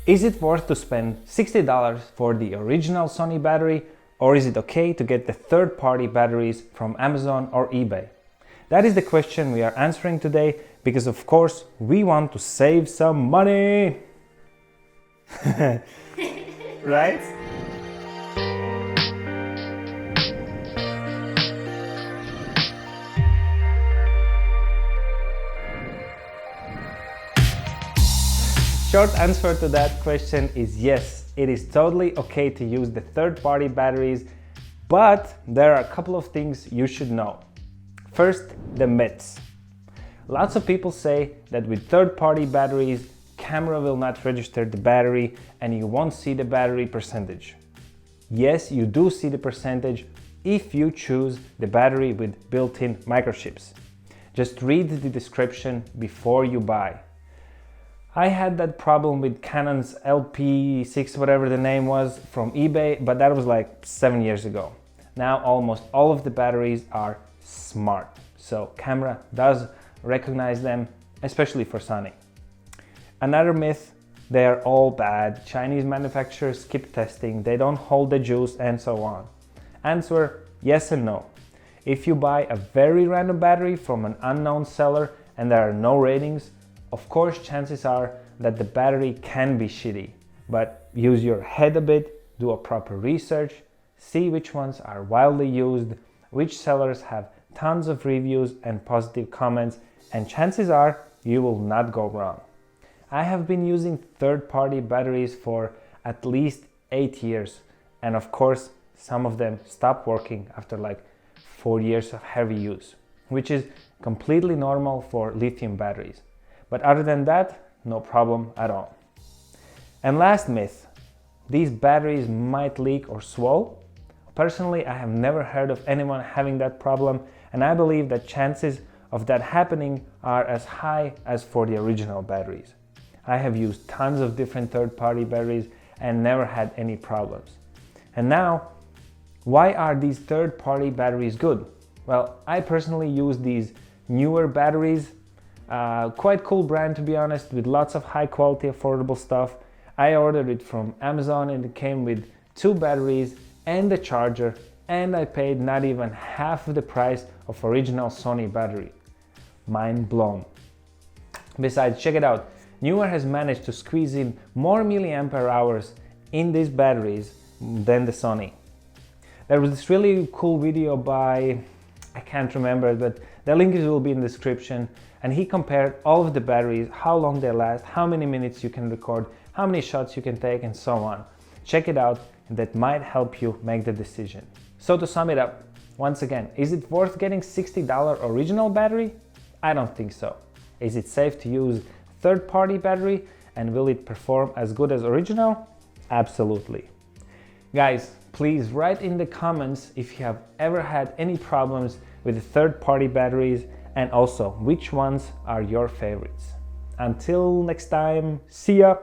Is it worth to spend $60 for the original Sony battery, or is it okay to get the third-party batteries from Amazon or eBay? That is the question we are answering today because of course we want to save some money. Right? Short answer to that question is yes, it is totally okay to use the third-party batteries, but there are a couple of things you should know. First, the myths. Lots of people say that with third-party batteries, camera will not register the battery and you won't see the battery percentage. Yes, you do see the percentage if you choose the battery with built-in microchips. Just read the description before you buy. I had that problem with Canon's LP6, whatever the name was, from eBay, but that was like 7 years ago. Now almost all of the batteries are smart, so camera does recognize them, especially for Sony. Another myth, they are all bad. Chinese manufacturers skip testing, they don't hold the juice, and so on. Answer, yes and no. If you buy a very random battery from an unknown seller and there are no ratings, of course, chances are that the battery can be shitty, but use your head a bit, do a proper research, see which ones are widely used, which sellers have tons of reviews and positive comments, and chances are you will not go wrong. I have been using third-party batteries for at least 8 years, and of course, some of them stop working after like 4 years of heavy use, which is completely normal for lithium batteries. But other than that, no problem at all. And last myth, these batteries might leak or swell. Personally, I have never heard of anyone having that problem, and I believe that chances of that happening are as high as for the original batteries. I have used tons of different third-party batteries and never had any problems. And now, why are these third-party batteries good? Well, I personally use these Neewer batteries. Quite cool brand, to be honest, with lots of high quality affordable stuff. I ordered it from Amazon and it came with 2 batteries and a charger, and I paid not even half of the price of original Sony battery. Mind blown. Besides, check it out, Neewer has managed to squeeze in more milliampere hours in these batteries than the Sony. There was this really cool video by, I can't remember, but the link will be in the description, and he compared all of the batteries, how long they last, how many minutes you can record, how many shots you can take, and so on. Check it out, that might help you make the decision. So to sum it up, once again, is it worth getting $60 original battery? I don't think so. Is it safe to use third-party battery, and will it perform as good as original? Absolutely. Guys, please write in the comments if you have ever had any problems with the third-party batteries, and also which ones are your favorites. Until next time, see ya!